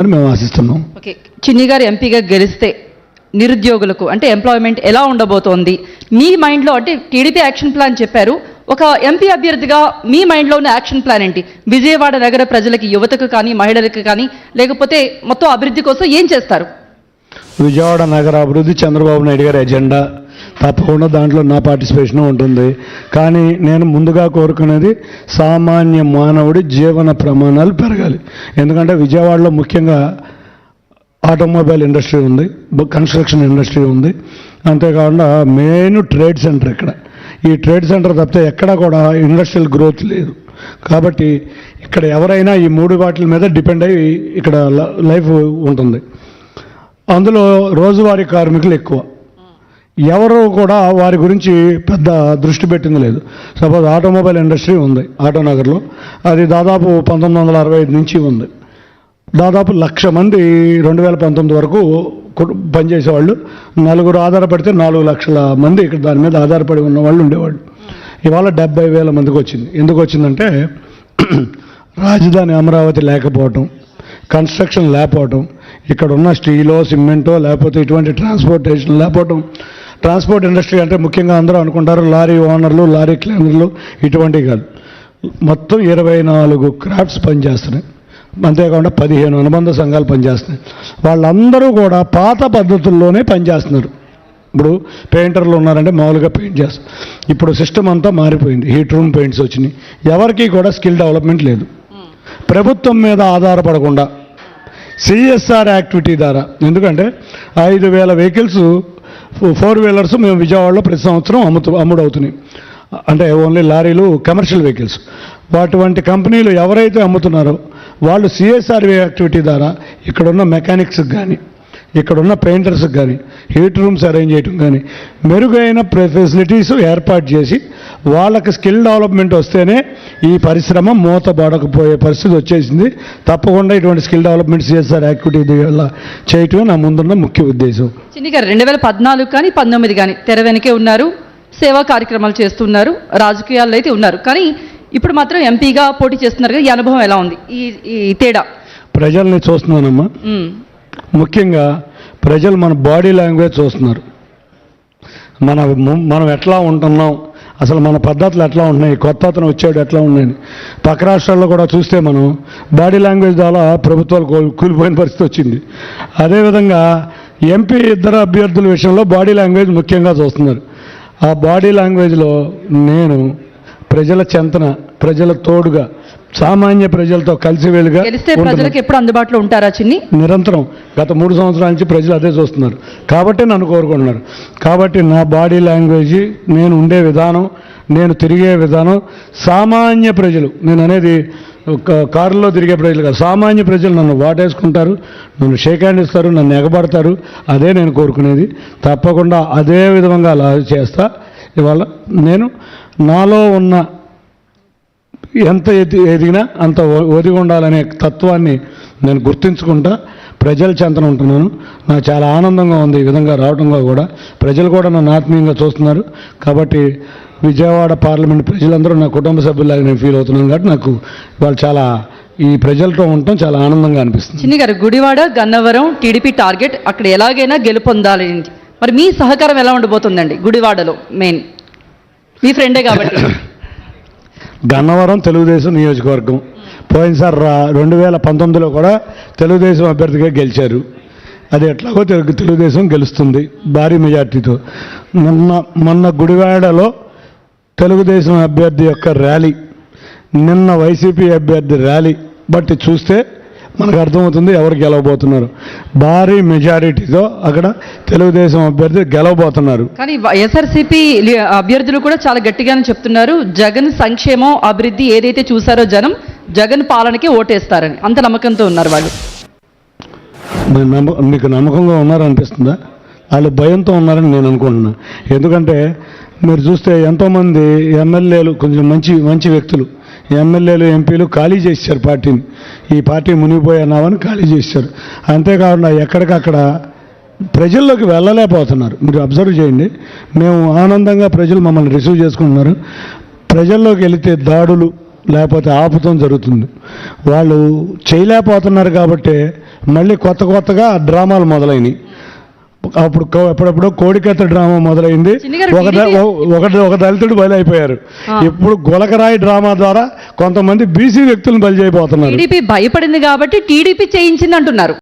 మేము ఆశిస్తున్నాం. ఓకే, చిన్ని గారు ఎంపీగా గెలిస్తే నిరుద్యోగులకు అంటే ఎంప్లాయ్మెంట్ ఎలా ఉండబోతోంది మీ మైండ్లో? అంటే టీడీపీ యాక్షన్ ప్లాన్ చెప్పారు, ఒక ఎంపీ అభ్యర్థిగా మీ మైండ్లో ఉన్న యాక్షన్ ప్లాన్ ఏంటి? విజయవాడ నగర ప్రజలకి, యువతకు కానీ మహిళలకు కానీ, లేకపోతే మొత్తం అభివృద్ధి కోసం ఏం చేస్తారు? విజయవాడ నగర అభివృద్ధి చంద్రబాబు నాయుడు గారి ఎజెండా, తప్పకుండా దాంట్లో నా పార్టిసిపేషన్ ఉంటుంది. కానీ నేను ముందుగా కోరుకునేది సామాన్య మానవుడి జీవన ప్రమాణాలు పెరగాలి. ఎందుకంటే విజయవాడలో ముఖ్యంగా ఆటోమొబైల్ ఇండస్ట్రీ ఉంది, కన్స్ట్రక్షన్ ఇండస్ట్రీ ఉంది, అంతేకాకుండా మెయిన్ ట్రేడ్ సెంటర్ ఇక్కడ. ఈ ట్రేడ్ సెంటర్ తప్పితే ఎక్కడా కూడా ఇండస్ట్రియల్ గ్రోత్ లేదు. కాబట్టి ఇక్కడ ఎవరైనా ఈ మూడు వాటిల మీద డిపెండ్ అయ్యి ఇక్కడ లైఫ్ ఉంటుంది. అందులో రోజువారీ కార్మికులు ఎక్కువ, ఎవరు కూడా వారి గురించి పెద్ద దృష్టి పెట్టింది లేదు. సపోజ్ ఆటోమొబైల్ ఇండస్ట్రీ ఉంది ఆటోనగర్లో, అది దాదాపు 1965 నుంచి ఉంది. దాదాపు 1,00,000 మంది 2019 వరకు పనిచేసేవాళ్ళు. నలుగురు ఆధారపడితే 4 లక్షల మంది ఇక్కడ దాని మీద ఆధారపడి ఉన్న వాళ్ళు ఉండేవాళ్ళు. ఇవాళ 70,000 మందికి వచ్చింది. ఎందుకు వచ్చిందంటే రాజధాని అమరావతి లేకపోవటం, కన్స్ట్రక్షన్ లేకపోవటం, ఇక్కడ ఉన్న స్టీలో సిమెంటో లేకపోతే ఇటువంటి ట్రాన్స్పోర్టేషన్ లేకపోవటం. ట్రాన్స్పోర్ట్ ఇండస్ట్రీ అంటే ముఖ్యంగా అందరూ అనుకుంటారు లారీ ఓనర్లు, లారీ క్లీనర్లు, ఇటువంటివి కాదు. మొత్తం 24 క్రాఫ్ట్స్ పనిచేస్తున్నాయి. అంతేకాకుండా 15 అనుబంధ సంఘాలు పనిచేస్తున్నాయి. వాళ్ళందరూ కూడా పాత పద్ధతుల్లోనే పనిచేస్తున్నారు. ఇప్పుడు పెయింటర్లు ఉన్నారంటే మామూలుగా పెయింట్ చేస్తారు. ఇప్పుడు సిస్టమ్ అంతా మారిపోయింది, హీట్ రూమ్ పెయింట్స్ వచ్చినాయి. ఎవరికి కూడా స్కిల్ డెవలప్మెంట్ లేదు. ప్రభుత్వం మీద ఆధారపడకుండా సిఎస్ఆర్ యాక్టివిటీ ద్వారా, ఎందుకంటే 5,000 వెహికల్స్ 4 వీలర్స్ మేము విజయవాడలో ప్రతి సంవత్సరం అమ్ముడవుతున్నాయి. అంటే ఓన్లీ లారీలు, కమర్షియల్ వెహికల్స్. అటువంటి కంపెనీలు ఎవరైతే అమ్ముతున్నారో వాళ్ళు సిఎస్ఆర్ యాక్టివిటీ ద్వారా ఇక్కడున్న మెకానిక్స్కి కానీ, ఇక్కడున్న పెయింటర్స్కి కానీ హీట్ రూమ్స్ అరేంజ్ చేయడం కానీ, మెరుగైన ఫెసిలిటీస్ ఏర్పాటు చేసి వాళ్ళకి స్కిల్ డెవలప్మెంట్ వస్తేనే ఈ పరిశ్రమ మూతబడకపోయే పరిస్థితి వచ్చేసింది. తప్పకుండా ఇటువంటి స్కిల్ డెవలప్మెంట్ సిఎస్ఆర్ యాక్టివిటీ వల్ల చేయటమే నా ముందున్న ముఖ్య ఉద్దేశం. చిన్ని గారు 2014 కానీ 19 కానీ తెర వెనకే ఉన్నారు, సేవా కార్యక్రమాలు చేస్తున్నారు, రాజకీయాల్లో అయితే ఉన్నారు. కానీ ఇప్పుడు మాత్రం ఎంపీగా పోటీ చేస్తున్నారు కదా, ఈ అనుభవం ఎలా ఉంది? ఈ తేడా ప్రజల్ని చూస్తున్నానమ్మా. ముఖ్యంగా ప్రజలు మన బాడీ లాంగ్వేజ్ చూస్తున్నారు. మనం ఎట్లా ఉంటున్నాం, అసలు మన పద్ధతులు ఎట్లా ఉంటున్నాయి, కొత్త అతను వచ్చాడు ఎట్లా ఉన్నాయని. పక్క రాష్ట్రాల్లో కూడా చూస్తే మనం బాడీ లాంగ్వేజ్ ద్వారా ప్రభుత్వాలు కూలిపోయిన పరిస్థితి వచ్చింది. అదేవిధంగా ఎంపీ ఇద్దరు అభ్యర్థుల విషయంలో బాడీ లాంగ్వేజ్ ముఖ్యంగా చూస్తున్నారు. ఆ బాడీ లాంగ్వేజ్లో నేను ప్రజల చెంతన, ప్రజల తోడుగా, సామాన్య ప్రజలతో కలిసి వెలుగా ప్రజలకు ఎప్పుడు అందుబాటులో ఉంటారా చిన్ని? నిరంతరం గత 3 సంవత్సరాల నుంచి ప్రజలు అదే చూస్తున్నారు. కాబట్టి నన్ను కోరుకుంటున్నారు. కాబట్టి నా బాడీ లాంగ్వేజ్, నేను ఉండే విధానం, నేను తిరిగే విధానం, సామాన్య ప్రజలు, నేను అనేది కారులో తిరిగే ప్రజలు కాదు, సామాన్య ప్రజలు నన్ను వాటేసుకుంటారు, నన్ను షేక్ హ్యాండ్ ఇస్తారు, నన్ను ఎగబడతారు. అదే నేను కోరుకునేది. తప్పకుండా అదే విధంగా అలా చేస్తా. ఇవాళ నేను నాలో ఉన్న ఎంత ఎదిగినా అంత ఒదిగి ఉండాలనే తత్వాన్ని నేను గుర్తించుకుంటా ప్రజల చెంతన ఉంటున్నాను. నాకు చాలా ఆనందంగా ఉంది ఈ విధంగా రావడంగా కూడా. ప్రజలు కూడా నన్ను ఆత్మీయంగా చూస్తున్నారు. కాబట్టి విజయవాడ పార్లమెంట్ ప్రజలందరూ నా కుటుంబ సభ్యులాగా నేను ఫీల్ అవుతున్నాను. కాబట్టి నాకు వాళ్ళు చాలా ఈ ప్రజలతో ఉండటం చాలా ఆనందంగా అనిపిస్తుంది. చిన్ని గారు, గుడివాడ, గన్నవరం టీడీపీ టార్గెట్, అక్కడ ఎలాగైనా గెలుపొందాలి. మరి మీ సహకారం ఎలా ఉండబోతుందండి గుడివాడలో? మెయిన్ మీ ఫ్రెండే కాబట్టి. గన్నవరం తెలుగుదేశం నియోజకవర్గం. పోయినసారి 2019లో కూడా తెలుగుదేశం అభ్యర్థిగా గెలిచారు. అది ఎట్లాగో తెలుగుదేశం గెలుస్తుంది భారీ మెజార్టీతో. మొన్న గుడివాడలో తెలుగుదేశం అభ్యర్థి యొక్క ర్యాలీ, నిన్న వైసీపీ అభ్యర్థి ర్యాలీ బట్టి చూస్తే మనకు అర్థమవుతుంది ఎవరు గెలవబోతున్నారు. భారీ మెజారిటీతో అక్కడ తెలుగుదేశం అభ్యర్థి గెలవబోతున్నారు. కానీ వైఎస్ఆర్సీపీ అభ్యర్థులు కూడా చాలా గట్టిగానే చెప్తున్నారు, జగన్ సంక్షేమం, అభివృద్ధి ఏదైతే చూసారో జనం జగన్ పాలనకే ఓటేస్తారని. అంత నమ్మకంతో ఉన్నారు వాళ్ళు. మీకు నమ్మకంగా ఉన్నారనిపిస్తుందా? వాళ్ళు భయంతో ఉన్నారని నేను అనుకుంటున్నా. ఎందుకంటే మీరు చూస్తే ఎంతోమంది ఎమ్మెల్యేలు, కొంచెం మంచి వ్యక్తులు, ఎమ్మెల్యేలు, ఎంపీలు ఖాళీ చేశారు పార్టీని. ఈ పార్టీ మునిగిపోయినామని ఖాళీ చేశారు. అంతేకాకుండా ఎక్కడికక్కడ ప్రజల్లోకి వెళ్ళలేకపోతున్నారు. మీరు అబ్జర్వ్ చేయండి. మేము ఆనందంగా ప్రజలు మమ్మల్ని రిసీవ్ చేసుకుంటున్నారు. ప్రజల్లోకి వెళితే దాడులు లేకపోతే ఆపుతం జరుగుతుంది. వాళ్ళు చేయలేకపోతున్నారు కాబట్టి మళ్ళీ కొత్తగా డ్రామాలు మొదలైనవి. అప్పుడప్పుడు కోడికత్త డ్రామా మొదలైంది, చిన్నగారు ఒక దళితుడు బలి అయిపోయారు. ఇప్పుడు గులకరాయి డ్రామా ద్వారా కొంతమంది బీసీ వ్యక్తులను బలి చేయబోతున్నారు. టీడీపీ భయపడింది కాబట్టి టీడీపీ చేయించింది అంటున్నారు.